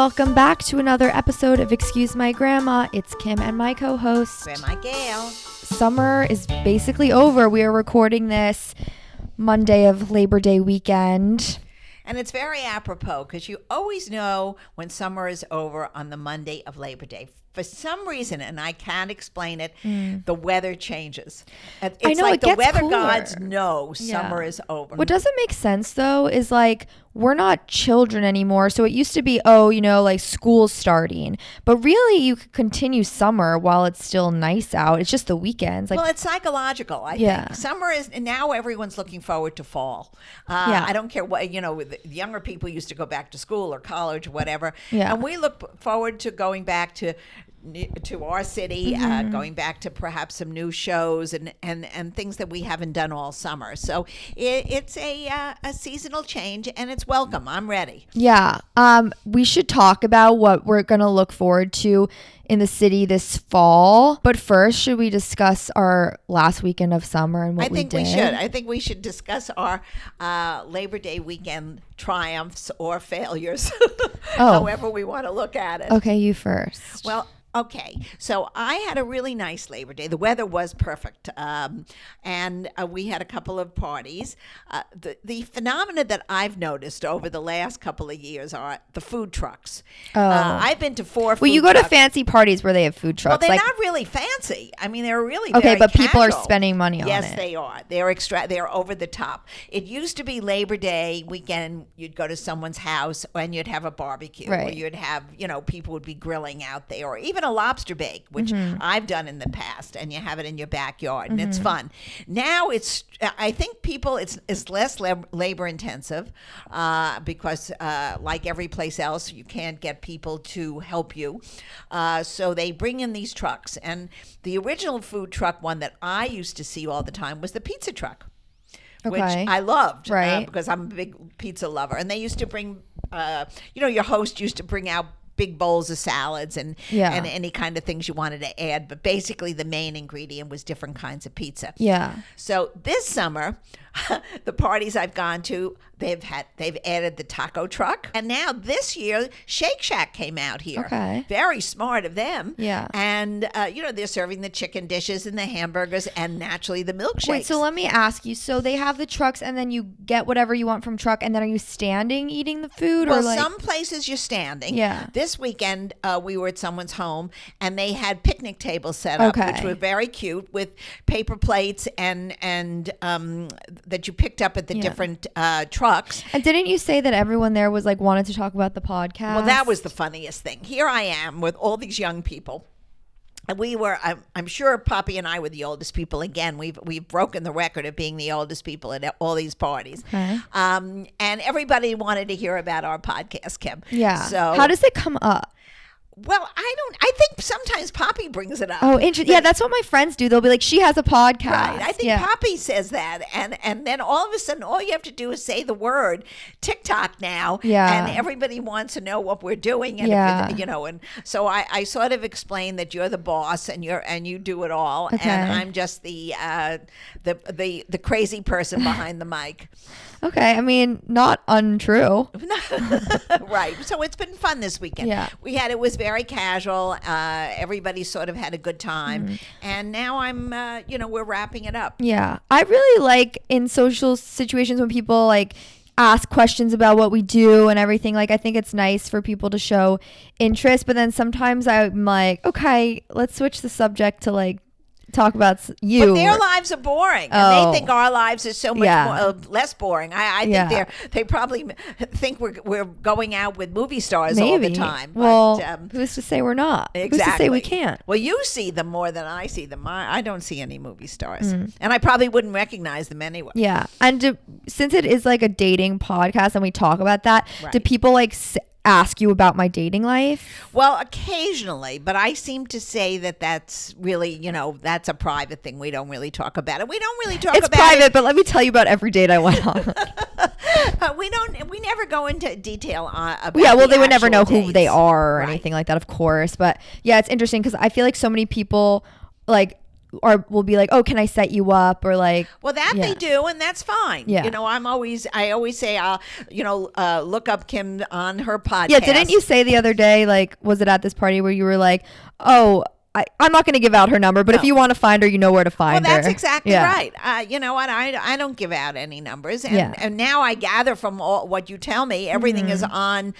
Welcome back to another episode of Excuse My Grandma. It's Kim and my co-host, Grandma Gail. Summer is basically over. We are recording this Monday of Labor Day weekend. And it's very apropos because you always know when summer is over on the Monday of Labor Day. For some reason, and I can't explain it, the weather changes. It's I know, like it the gets weather cooler. gods know summer is over. What doesn't make sense, though, is like we're not children anymore. So it used to be, like school's starting. But really, you could continue summer while it's still nice out. It's just the weekends. Well, it's psychological, I think. Summer is, and now everyone's looking forward to fall. I don't care what, the younger people used to go back to school or college or whatever. Yeah. And we look forward to going back to our city, going back to perhaps some new shows and things that we haven't done all summer. So it's a seasonal change, and it's welcome. I'm ready. Yeah. We should talk about what we're going to look forward to in the city this fall. But first, should we discuss our last weekend of summer and what we did? I think we should discuss our Labor Day weekend triumphs or failures, however we want to look at it. Okay, you first. Well, okay, so I had a really nice Labor Day. The weather was perfect, and we had a couple of parties. The phenomena that I've noticed over the last couple of years are the food trucks. I've been to 4 food Well, you go trucks. to fancy parties where they have food trucks. Well, they're not really fancy. I mean, they're really okay, very but people are casual. spending money on it. Yes, they are. They're over the top. It used to be Labor Day weekend. You'd go to someone's house and you'd have a barbecue, or Right. you'd have, people would be grilling out there, or even a lobster bake, which I've done in the past, and you have it in your backyard, and it's fun. Now I think people, it's less labor intensive because like every place else, you can't get people to help you. So they bring in these trucks, and the original food truck one that I used to see all the time was the pizza truck. Which Okay. I loved, Right. Because I'm a big pizza lover. And they used to bring, your host used to bring out big bowls of salads and any kind of things you wanted to add. But basically the main ingredient was different kinds of pizza. Yeah. So this summer, the parties I've gone to, they've added the taco truck. And now this year, Shake Shack came out here. Okay. Very smart of them. Yeah. And, they're serving the chicken dishes and the hamburgers and naturally the milkshakes. Wait, so let me ask you. So they have the trucks and then you get whatever you want from truck, and then are you standing eating the food? Well, or like some places you're standing. Yeah. This weekend, we were at someone's home, and they had picnic tables set up, Okay. which were very cute, with paper plates and that you picked up at the different trucks. And didn't you say that everyone there was like wanted to talk about the podcast? Well, that was the funniest thing. Here I am with all these young people. And we were, I'm sure Poppy and I were the oldest people. Again, we've broken the record of being the oldest people at all these parties. Okay. And everybody wanted to hear about our podcast, Kim. Yeah. So how does it come up? Well, I think sometimes Poppy brings it up. Oh, interesting. Yeah, that's what my friends do. They'll be like, she has a podcast. Right. I think Poppy says that. And then all of a sudden, all you have to do is say the word TikTok now. Yeah. And everybody wants to know what we're doing. And, and so I sort of explain that you're the boss and you do it all. Okay. And I'm just the crazy person behind the mic. Okay. I mean, not untrue. Right. So it's been fun this weekend. Yeah. It was very casual. Everybody sort of had a good time. And now we're wrapping it up. Yeah. I really like in social situations when people like ask questions about what we do and everything. Like, I think it's nice for people to show interest, but then sometimes I'm like, okay, let's switch the subject to like talk about you. But their lives are boring, and they think our lives are so much more, less boring. I think they probably think we're going out with movie stars all the time. Well, but, who's to say we're not? Exactly. Who's to say we can't? Well, you see them more than I see them. I don't see any movie stars, and I probably wouldn't recognize them anyway. Yeah, and since it is like a dating podcast and we talk about that, do people like ask you about my dating life? Well, occasionally, but I seem to say that's really, that's a private thing. We don't really talk about it. We don't really talk about it. It's private, but let me tell you about every date I went on. We never go into detail about they would never know dates. who they are or anything like that, of course. But yeah, it's interesting because I feel like so many people like or will be like, oh, can I set you up? Or like, Well, that yeah. they do, and that's fine. Yeah. You know, I always say, look up Kim on her podcast. Yeah, didn't you say the other day, like, was it at this party where you were like, oh, I'm not going to give out her number, but if you want to find her, you know where to find her. Well, that's exactly Yeah. right. You know what? I don't give out any numbers. And now I gather from all what you tell me, everything is on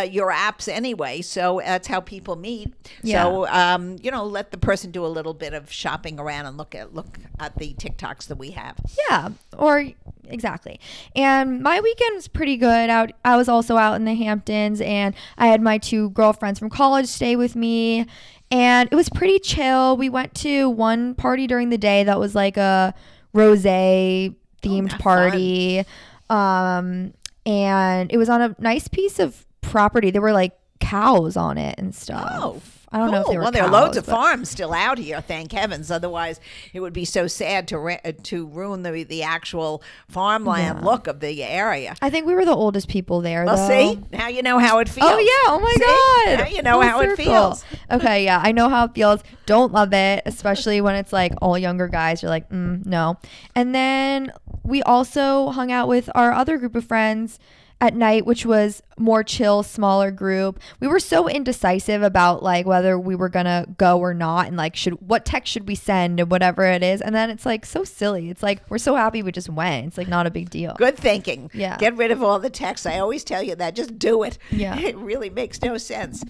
your apps anyway. So that's how people meet. Yeah. So, let the person do a little bit of shopping around and look at the TikToks that we have. Yeah, or exactly. And my weekend was pretty good. I was also out in the Hamptons, and I had my 2 girlfriends from college stay with me. And it was pretty chill. We went to one party during the day that was like a rosé themed party. And it was on a nice piece of property. There were like cows on it and stuff. Oh, I don't know if they were there are cows, loads of but- farms still out here, thank heavens. Otherwise, it would be so sad to ruin the actual farmland look of the area. I think we were the oldest people there, Well, though. see? Now you know how it feels. Oh, yeah. Oh, my See? God. Now you know Full how it circle. feels. Okay, yeah. I know how it feels. Don't love it, especially when it's like all younger guys. You're like, no. And then we also hung out with our other group of friends at night, which was more chill, smaller group. We were so indecisive about like whether we were gonna go or not, and like what text should we send and whatever it is. And then it's like so silly. It's like we're so happy we just went. It's like not a big deal. Good thinking. Yeah. Get rid of all the texts. I always tell you that. Just do it. Yeah. It really makes no sense.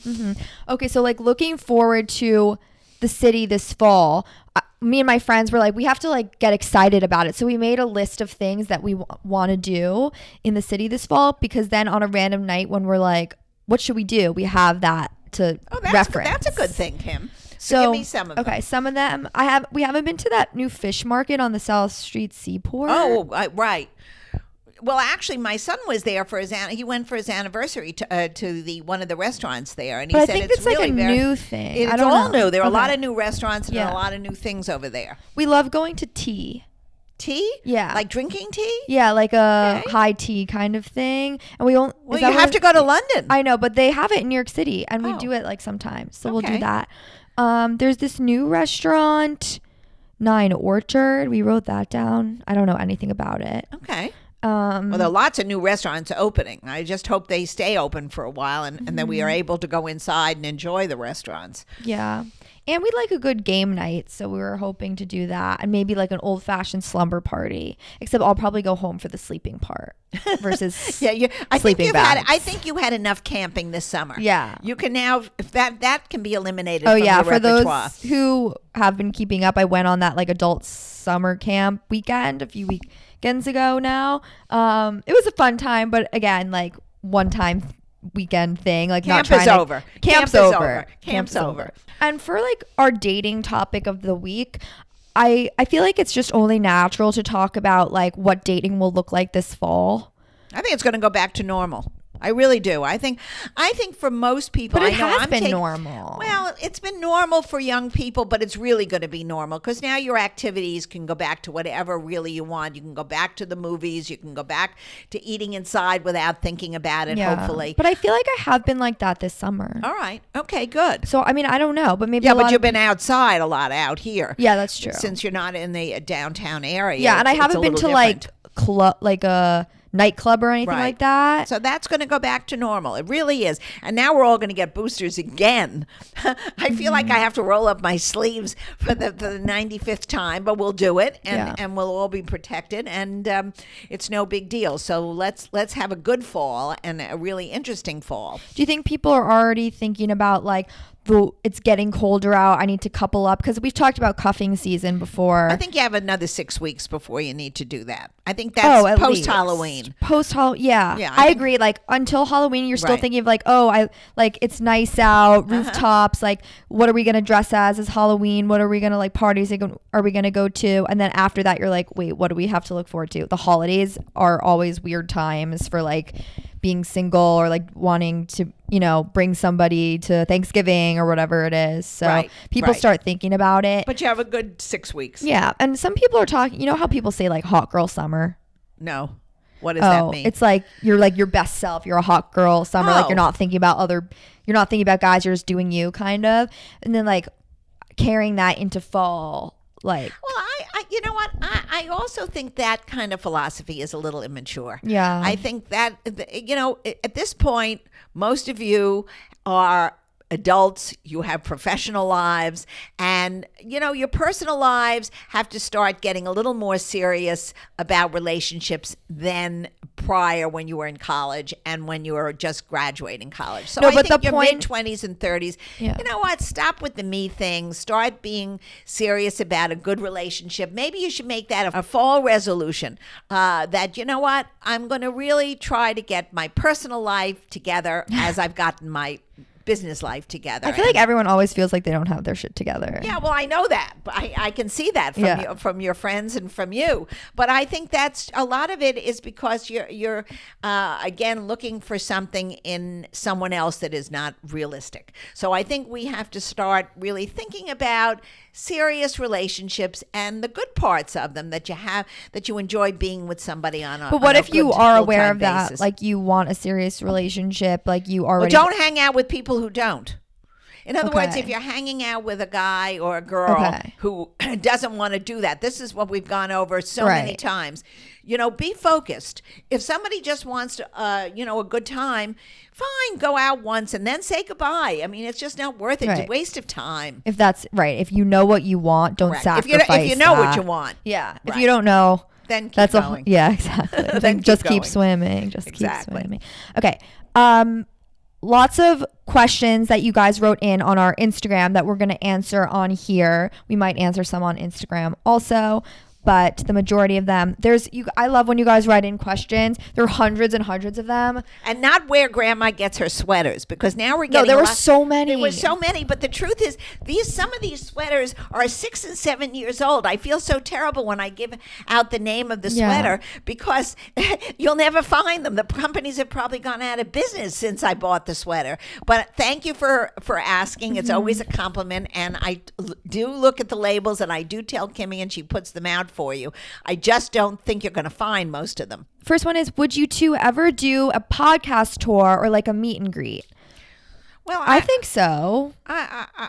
Okay, so like looking forward to the city this fall, me and my friends were like, we have to like get excited about it. So we made a list of things that we want to do in the city this fall, because then on a random night when we're like, what should we do? We have that to reference. That's a good thing, Kim. So give me some of them. Okay, some of them we haven't been to that new fish market on the South Street Seaport. Oh, right. Well, actually, my son was there for he went for his anniversary to one of the restaurants there, and he but said I think it's really like a new thing. It's I don't all know. new. There are a lot Okay. of new restaurants and Yeah. a lot of new things over there. We love going to tea. Tea? Yeah. Like drinking tea? Yeah, like a Okay. high tea kind of thing. And we don't. Well, you have to go to London. I know, but they have it in New York City, and we Oh. do it like sometimes. So we'll Okay. do that. There's this new restaurant, 9 Orchard. We wrote that down. I don't know anything about it. Okay. Well, there are lots of new restaurants opening. I just hope they stay open for a while and then we are able to go inside and enjoy the restaurants. Yeah. And we'd like a good game night, so we were hoping to do that, and maybe like an old-fashioned slumber party. Except I'll probably go home for the sleeping part versus Yeah, I think sleeping bags. I think you had enough camping this summer. Yeah. You can now if that can be eliminated Oh from yeah, your for repertoire. those who have been keeping up, I went on that like adult summer camp weekend a few weekends ago now. It was a fun time, but again, like one time weekend thing, like Camp not trying is to, over. Camp's Camp is over. over. Camp's over. And for like our dating topic of the week, I feel like it's just only natural to talk about like what dating will look like this fall. I think it's going to go back to normal. I really do. I think for most people, But it I know has I'm been normal. Well, it's been normal for young people, but it's really going to be normal because now your activities can go back to whatever really you want. You can go back to the movies. You can go back to eating inside without thinking about it, hopefully. But I feel like I have been like that this summer. All right. Okay, good. So, I mean, I don't know, but maybe Yeah, a but lot you've of- been outside a lot out here. Yeah, that's true. Since you're not in the downtown area. Yeah, and I it's a haven't been to little like different. like a nightclub or anything Right. like that. So that's going to go back to normal. It really is. And now we're all going to get boosters again. I feel like I have to roll up my sleeves for the 95th time, but we'll do it, and we'll all be protected, and it's no big deal. So let's have a good fall and a really interesting fall. Do you think people are already thinking about like it's getting colder out, I need to couple up? Because we've talked about cuffing season before. I think you have another 6 weeks before you need to do that. I think that's post-Halloween. Post-Halloween, yeah. Yeah, I think- agree. Like until Halloween, you're still Right. thinking of like, oh, I like it's nice out, rooftops. Like, what are we gonna dress as? Is Halloween? What are we gonna like parties are we gonna go to? And then after that, you're like, wait, what do we have to look forward to? The holidays are always weird times for like being single or like wanting to, bring somebody to Thanksgiving or whatever it is. So people start thinking about it. But you have a good 6 weeks. Yeah. And some people are talking, how people say like hot girl summer? No. What does that mean? It's like you're like your best self. You're a hot girl summer. Like you're not thinking about you're not thinking about guys. You're just doing you kind of. And then like carrying that into fall, Like, Well, you know what? I also think that kind of philosophy is a little immature. Yeah. I think that, at this point, most of you are adults, you have professional lives, and your personal lives have to start getting a little more serious about relationships than prior when you were in college and when you were just graduating college. So I think your mid-20s and 30s, Yeah. you know what, stop with the me thing, start being serious about a good relationship. Maybe you should make that a fall resolution, that, you know what, I'm going to really try to get my personal life together as I've gotten my business life together. I feel like everyone always feels like they don't have their shit together. Yeah, well, I know that. I can see that from your friends and from you. But I think that's a lot of it is because you're again looking for something in someone else that is not realistic. So I think we have to start really thinking about serious relationships and the good parts of them that you enjoy being with somebody on a But what if you are aware of basis. that? Like you want a serious relationship, like you already. Well, don't hang out with people who don't. In other words, Okay. if you're hanging out with a guy or a girl Okay. who doesn't want to do that, this is what we've gone over so many Right. times. Be focused. If somebody just wants to, a good time, fine, go out once and then say goodbye. I mean, it's just not worth it. It's a Right. waste of time. If that's right, if you know what you want, don't Correct. sacrifice. If you know what that. you want, Yeah. If Right. you don't know, then keep that's going. yeah, exactly. Then Then just keep keep going. swimming. Just Exactly. keep swimming. Okay. Lots of questions that you guys wrote in on our Instagram that we're going to answer on here. We might answer some on Instagram also, but the majority of them, I love when you guys write in questions. There are hundreds and hundreds of them. And not where Grandma gets her sweaters, because now we're getting there were a lot- so many. There were so many, but the truth is, some of these sweaters are 6 and 7 years old. I feel so terrible when I give out the name of the Yeah. sweater because you'll never find them. The companies have probably gone out of business since I bought the sweater. But thank you for asking. It's always a compliment, and I do look at the labels, and I do tell Kimmy, and she puts them out for you. I just don't think you're going to find most of them. First one is, would you two ever do a podcast tour or like a meet and greet? Well, I think so.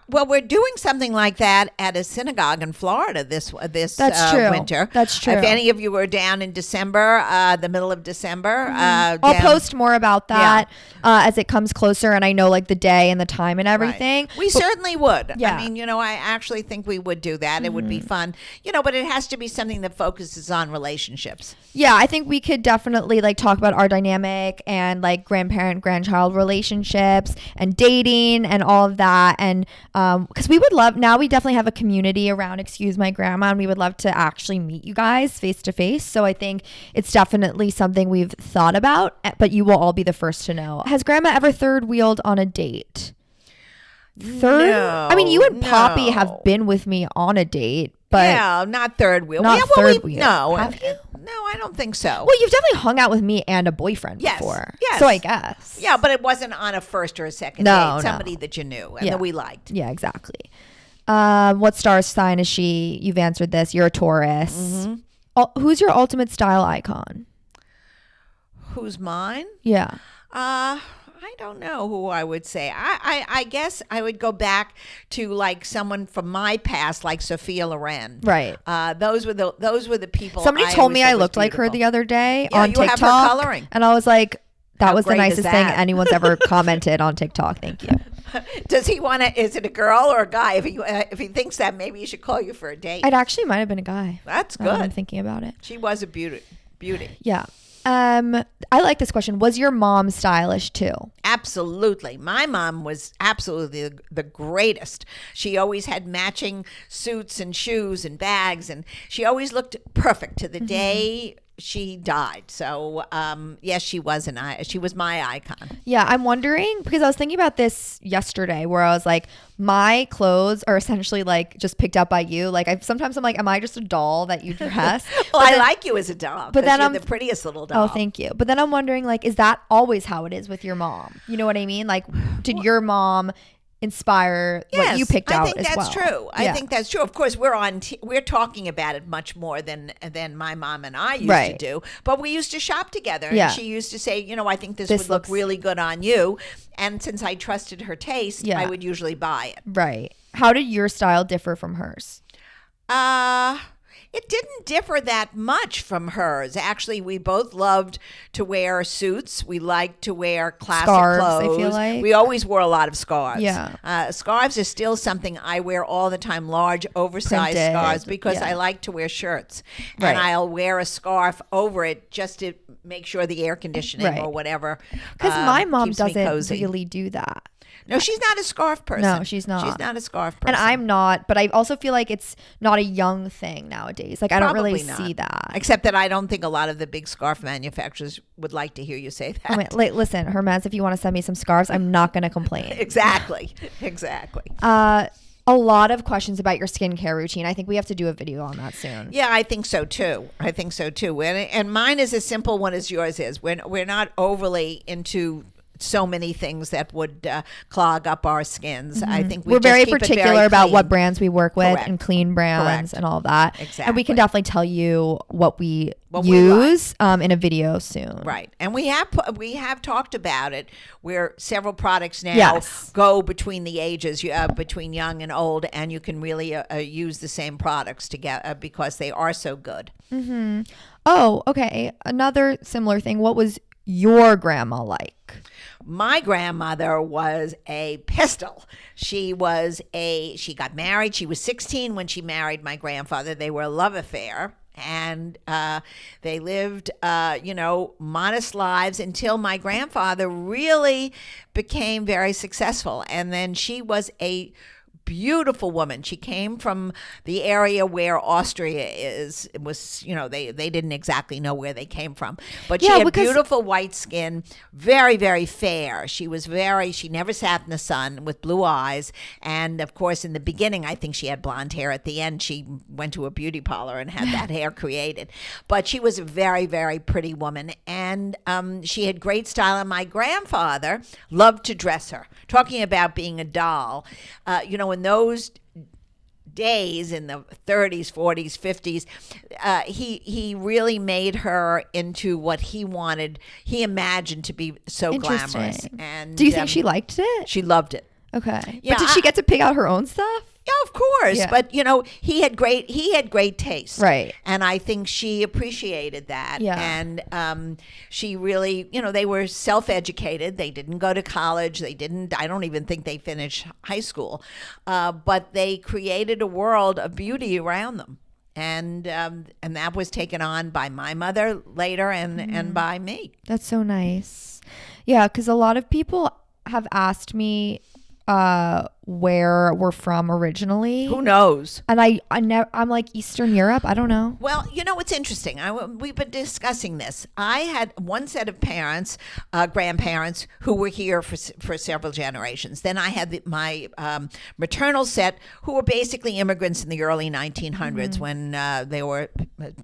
Well, we're doing something like that at a synagogue in Florida this That's true. winter. That's true. If any of you were down in December, the middle of December, I'll down- post more about that as it comes closer and I know like the day and the time and everything. Right. We certainly would. Yeah. I mean, I actually think we would do that. It would be fun. But it has to be something that focuses on relationships. Yeah, I think we could definitely like talk about our dynamic and like grandparent-grandchild relationships and dating and all of that. And because we would love, now we definitely have a community around Excuse My Grandma, and we would love to actually meet you guys face to face. So I think it's definitely something we've thought about, but you will all be the first to know. Has Grandma ever third wheeled on a date? Third? No, I mean, you and Poppy no. have been with me on a date, but yeah, not third wheel. Not Yeah, well, third wheel. No, Have you? No, I don't think so. well, you've definitely hung out with me and a boyfriend Yes, before. yes. So I guess. Yeah, but it wasn't on a first or a second No, date. no. Somebody that you knew and Yeah. that we liked. Yeah, exactly. What star sign is she? You've answered this. You're a Taurus. Mm-hmm. Who's your ultimate style icon? Who's mine? Yeah. I don't know who I would say. I guess I would go back to like someone from my past, like Sophia Loren. Right. Those were the people. Somebody I told always me thought I was looked like her beautiful. the other day Yeah, on you have her TikTok. coloring. And I was like, that How was the great is nicest thing that? anyone's ever commented on TikTok. Thank you. Does he want to? Is it a girl or a guy? If he thinks that, maybe he should call you for a date. It actually might have been a guy. That's now that I'm good. thinking about it. She was a beauty. Yeah. I like this question. Was your mom stylish too? Absolutely. My mom was absolutely the greatest. She always had matching suits and shoes and bags, and she always looked perfect to the day she died. So, yes, she was my icon. Yeah, I'm wondering because I was thinking about this yesterday where I was like, my clothes are essentially like just picked up by you. Like sometimes I'm like, am I just a doll that you dress? Well, I like you as a doll. but then you're I'm the prettiest little doll. Oh, thank you. But then I'm wondering, like, is that always how it is with your mom? You know what I mean? Like, did your mom inspire what you picked out as well? I think that's true. Yeah. I think that's true. Of course, we're talking about it much more than my mom and I used Right. to do. But we used to shop together, and Yeah. she used to say, I think this This would look looks- really good on you. And since I trusted her taste, Yeah. I would usually buy it. Right. How did your style differ from hers? It didn't differ that much from hers. Actually, we both loved to wear suits. We liked to wear classic Scarves, clothes. I feel like. We always wore a lot of scarves. Yeah. Scarves are still something I wear all the time, large, oversized Printed, scarves, because yeah. I like to wear shirts. Right. And I'll wear a scarf over it just to make sure the air conditioning Right. or whatever Because my mom keeps me doesn't cozy. really do that. No, she's not a scarf person. No, she's not. She's not a scarf person. And I'm not, but I also feel like it's not a young thing nowadays. Like, I don't really Probably not. see that. Except that I don't think a lot of the big scarf manufacturers would like to hear you say that. I mean, like, listen, Hermez, if you want to send me some scarves, I'm not going to complain. Exactly. A lot of questions about your skincare routine. I think we have to do a video on that soon. Yeah, I think so too. And mine is a simple one as yours is. We're not overly into so many things that would clog up our skins. I think We're just very keep it particular about clean. what brands we work with Correct. and clean brands Correct. and all that. Exactly. And we can definitely tell you what we What we use in a video soon. Right. And we have talked about it where several products now Yes. go between the ages, between young and old, and you can really use the same products together because they are so good. Oh, okay. Another similar thing. What was your grandma like? My grandmother was a pistol. She got married. She was 16 when she married my grandfather. They were a love affair. And they lived, modest lives until my grandfather really became very successful. And then she was a beautiful woman. She came from the area where Austria is. It was, they didn't exactly know where they came from, but she had beautiful white skin, very, very fair. She never sat in the sun, with blue eyes. And of course, in the beginning, I think she had blonde hair. At the end, she went to a beauty parlor and had that hair created. But she was a very, very pretty woman. And she had great style. And my grandfather loved to dress her. Talking about being a doll, in those days in the 30s, 40s, 50s, he really made her into what he imagined to be so glamorous. And do you think she liked it? She loved it. Okay. Yeah, but did she get to pick out her own stuff? Yeah, of course. Yeah. But he had great taste. Right. And I think she appreciated that. Yeah. And she really, they were self-educated. They didn't go to college. I don't even think they finished high school. But they created a world of beauty around them. And that was taken on by my mother later and by me. That's so nice. Yeah, because a lot of people have asked me where we're from originally. Who knows? And I'm like Eastern Europe. I don't know. Well, it's interesting. We've been discussing this. I had one set of parents, grandparents, who were here for several generations. Then I had my maternal set, who were basically immigrants in the early 1900s when there were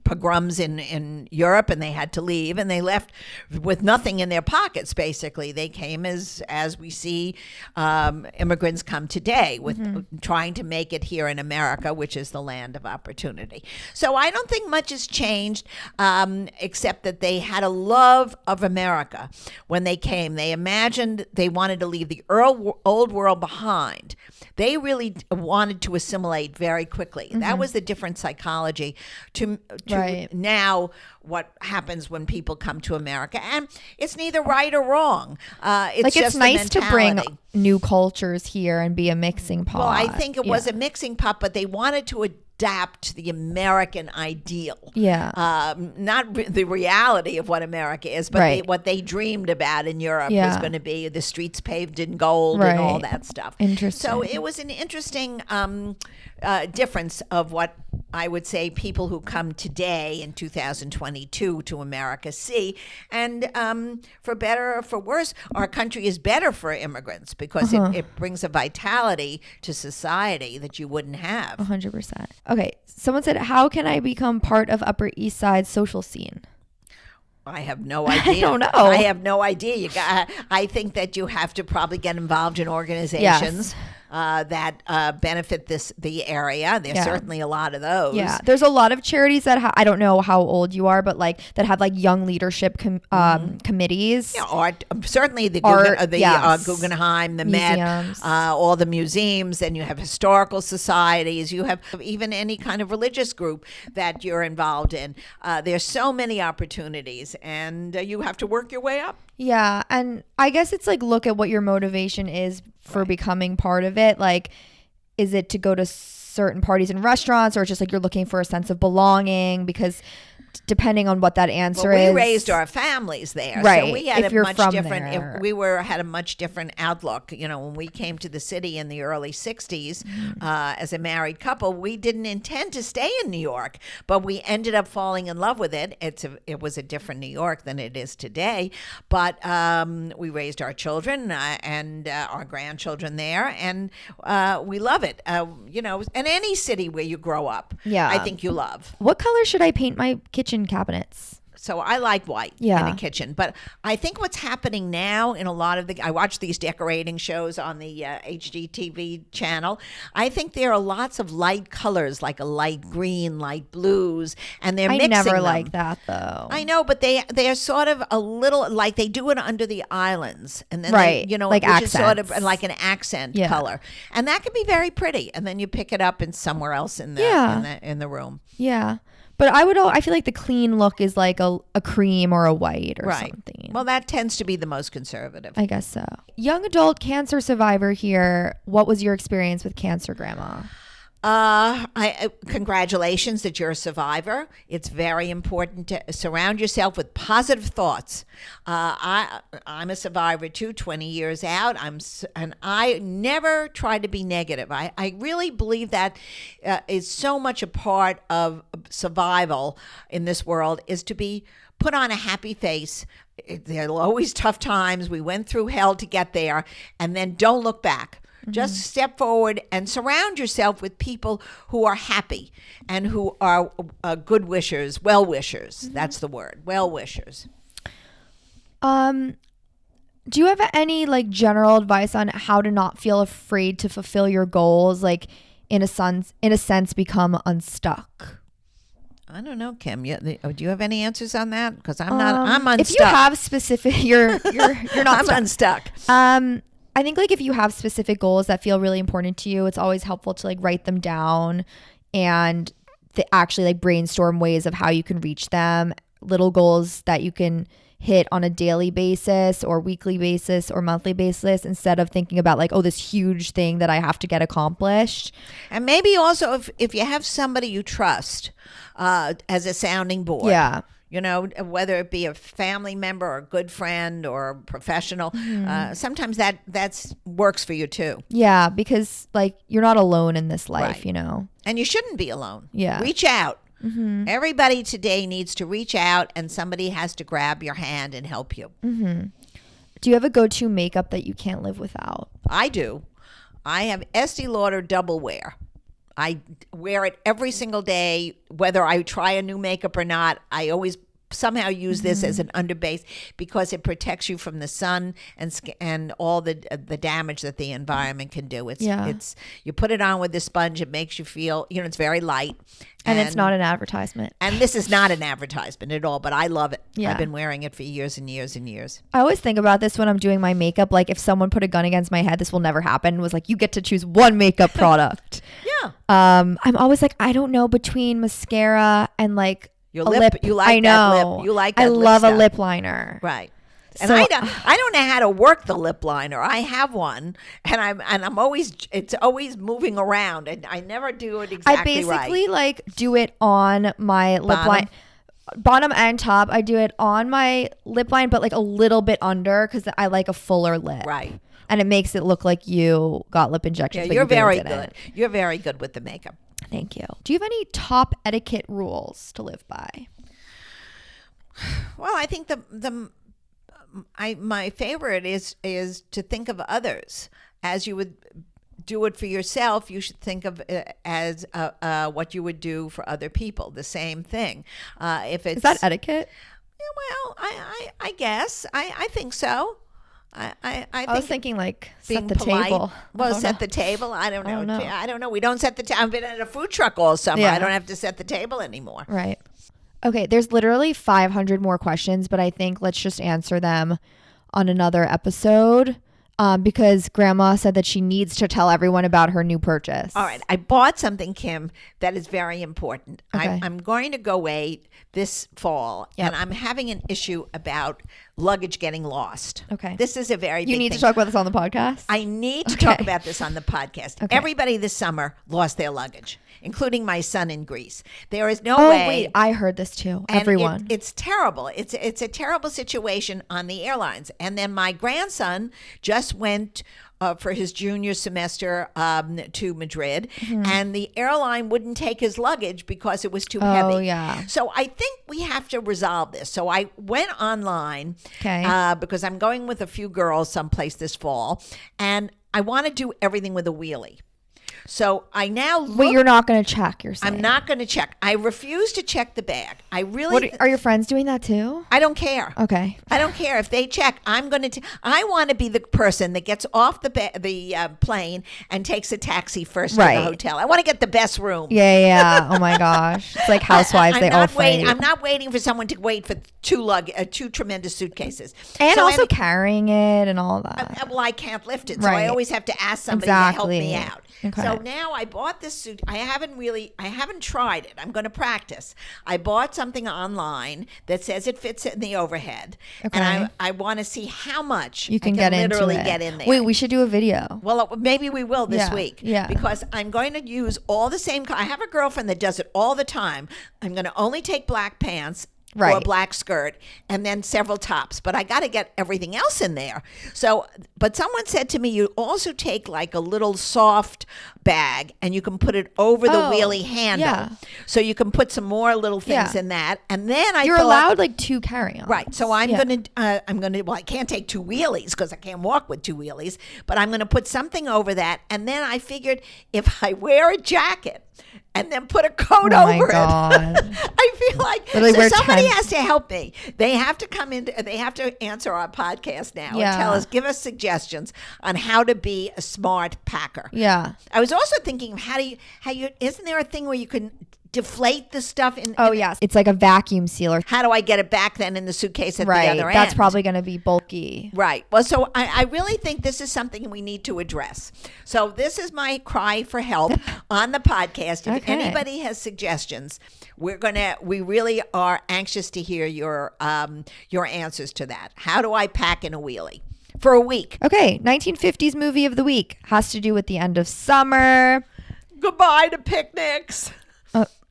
pogroms in Europe and they had to leave, and they left with nothing in their pockets. Basically, they came as we see immigrants come today, with trying to make it here in America, which is the land of opportunity. So I don't think much has changed, except that they had a love of America when they came. They imagined they wanted to leave the old world behind. They really wanted to assimilate very quickly. That was the different psychology to Right. now what happens when people come to America. And it's neither right or wrong. It's just it's nice to bring mentality. new cultures here and be a mixing pot. Well, I think it was a mixing pot, but they wanted to adapt to the American ideal. Yeah. Not the reality of what America is, but Right. what they dreamed about in Europe was Yeah. going to be the streets paved in gold and all Right. that stuff. Interesting. So it was an interesting difference of what I would say people who come today in 2022 to America see. And for better or for worse, our country is better for immigrants because it brings a vitality to society that you wouldn't have. 100%. Okay. Someone said, how can I become part of Upper East Side social scene? I have no idea. I don't know. I have no idea. I think that you have to probably get involved in organizations. Yes. that benefit the area. There's certainly a lot of those. Yeah, there's a lot of charities that I don't know how old you are, but like that have like young leadership committees. Yeah, art, certainly the Guggenheim, the museums. Met, all the museums, and you have historical societies. You have even any kind of religious group that you're involved in. There's so many opportunities, and you have to work your way up. Yeah, and I guess it's like look at what your motivation is for becoming part of it. Like, is it to go to certain parties and restaurants, or just like you're looking for a sense of belonging? Because depending on what that answer is. We raised our families there. Right. So we had if you're much from different there. had a much different outlook. You know, when we came to the city in the early 60s as a married couple, we didn't intend to stay in New York, but we ended up falling in love with it. It was a different New York than it is today, but we raised our children and our grandchildren there, and we love it. You know, and any city where you grow up, I think you love. What color should I paint my kitchen cabinets? So I like white in a kitchen, but I think what's happening now in a lot of I watch these decorating shows on the HGTV channel. I think there are lots of light colors, like a light green, light blues, and they're mixing them. I never like that though. I know, but they are sort of a little like they do it under the islands, and then right, they, you know, like which accents. is sort of like an accent color, and that can be very pretty. And then you pick it up in somewhere else in the room. Yeah. But I feel like the clean look is like a cream or a white or something. Well, that tends to be the most conservative. I guess so. Young adult cancer survivor here. What was your experience with cancer, Grandma? Congratulations that you're a survivor. It's very important to surround yourself with positive thoughts. I'm a survivor too, 20 years out. And I never try to be negative. I really believe that is so much a part of survival in this world, is to put on a happy face. There are always tough times. We went through hell to get there, and then don't look back. Just step forward and surround yourself with people who are happy and who are good wishers, well wishers. That's the word, well wishers. Do you have any like general advice on how to not feel afraid to fulfill your goals? Like in a sense, become unstuck. I don't know, Kim. Do you have any answers on that? Because I'm not. I'm unstuck. If you have specific, you're not. I'm unstuck. I think like if you have specific goals that feel really important to you, it's always helpful to like write them down and actually like brainstorm ways of how you can reach them. Little goals that you can hit on a daily basis or weekly basis or monthly basis, instead of thinking about like, oh, this huge thing that I have to get accomplished. And maybe also if you have somebody you trust as a sounding board. Yeah. You know, whether it be a family member or a good friend or a professional, sometimes that works for you too. Yeah, because like you're not alone in this life, right. You know. And you shouldn't be alone. Yeah. Reach out. Everybody today needs to reach out, and somebody has to grab your hand and help you. Do you have a go-to makeup that you can't live without? I do. I have Estee Lauder Double Wear. I wear it every single day, whether I try a new makeup or not. I always somehow use this as an underbase because it protects you from the sun and all the damage that the environment can do. It's you put it on with the sponge. It makes you feel, you know, it's very light. And it's not an advertisement. And this is not an advertisement at all, but I love it. Yeah. I've been wearing it for years and years and years. I always think about this when I'm doing my makeup. Like if someone put a gun against my head, this will never happen. It was like, you get to choose one makeup product. Yeah. I'm always like, I don't know, between mascara and like your a lip. You like I know. that lip. You like that I lip love stuff. a lip liner. Right. And So- I don't know how to work the lip liner. I have one, and I'm always, it's always moving around, and I never do it I exactly basically right. like do it on my lip line. Bottom and top. I do it on my lip line, but like a little bit under because I like a fuller lip. Right. And it makes it look like you got lip injections. Yeah, but you're you really very didn't. good. You're very good with the makeup. Thank you. Do you have any top etiquette rules to live by? Well, I think my favorite is to think of others as you would do it for yourself. You should think of it as what you would do for other people. The same thing. If it's Is that etiquette? well, I guess I think so. I was think thinking like being set the polite. table. Well, I set don't the table. I don't know. know. I don't know. We don't set the table. I've been at a food truck all summer. Yeah. I don't have to set the table anymore. know. Right. Okay, there's literally 500 more questions, but I think let's just answer them on another episode. Because Grandma said that she needs to tell everyone about her new purchase. All right. I bought something, Kim, that is very important. Okay. I'm going to go away this fall, Yep. and I'm having an issue about luggage getting lost. Okay. This is a very big You need thing. to talk about this on the podcast? I need to Okay. talk about this on the podcast. Okay. Everybody this summer lost their luggage, including my son in Greece. There is no Oh, way. wait. I heard this too. And Everyone. it's terrible. It's a terrible situation on the airlines. And then my grandson just went for his junior semester to Madrid, and the airline wouldn't take his luggage because it was too heavy. Oh, yeah. So I think we have to resolve this. So I went online Okay. because I'm going with a few girls someplace this fall, and I want to do everything with a wheelie. So I now look. Wait, you're not going to check, you're saying? I'm not going to check. I refuse to check the bag. I really. What, are your friends doing that too? I don't care. Okay. I don't care if they check. I'm going to. I want to be the person that gets off the plane and takes a taxi first to Right. the hotel. I want to get the best room. Yeah. Oh my gosh. It's like Housewives. I'm They all not fight. I'm not waiting for someone to wait for two tremendous suitcases. And So also any- carrying it and all that. well, I can't lift it, so I Right. always have to ask somebody to help me Exactly. out. Okay. So now I bought this suit. I haven't tried it. I'm going to practice. I bought something online that says it fits in the overhead, Okay. and I want to see how much You can I get into literally it. get in there. Wait, we should do a video. Well, maybe we will this Yeah, week. yeah. Because I'm going to use all the same. I have a girlfriend that does it all the time. I'm going to only take black pants. Or a Right. black skirt and then several tops, but I got to get everything else in there. So, but someone said to me, you also take like a little soft bag and you can put it over the Oh, wheelie handle. yeah. So you can put some more little things Yeah. in that. And then You're fill up- allowed like 2 carry-ons. Right. So I'm gonna well, I can't take 2 wheelies because I can't walk with 2 wheelies, but I'm gonna put something over that. And then I figured if I wear a jacket and then put a coat Oh my over God. it, I feel like Literally so wear somebody 10 has to help me. They have to come in. They have to answer our podcast now Yeah. and tell us, give us suggestions on how to be a smart packer. Yeah. I was also thinking, how you isn't there a thing where you can deflate the stuff in? Oh, yes. It's like a vacuum sealer. How do I get it back then in the suitcase at Right. the other end? That's probably going to be bulky. Right. Well, so I really think this is something we need to address. So this is my cry for help on the podcast. If Okay. anybody has suggestions, we really are anxious to hear your answers to that. How do I pack in a wheelie for a week? Okay. 1950s movie of the week has to do with the end of summer. Goodbye to picnics.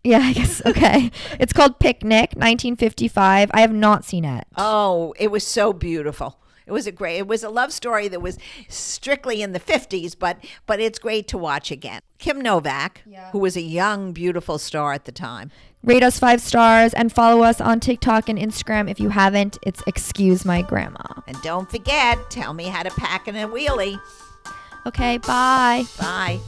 Yeah, I guess. Okay. It's called Picnic, 1955. I have not seen it. Oh, it was so beautiful. It was a love story that was strictly in the 50s, but it's great to watch again. Kim Novak, who was a young, beautiful star at the time. Rate us 5 stars and follow us on TikTok and Instagram. If you haven't, it's Excuse My Grandma. And don't forget, tell me how to pack in a wheelie. Okay, bye. Bye.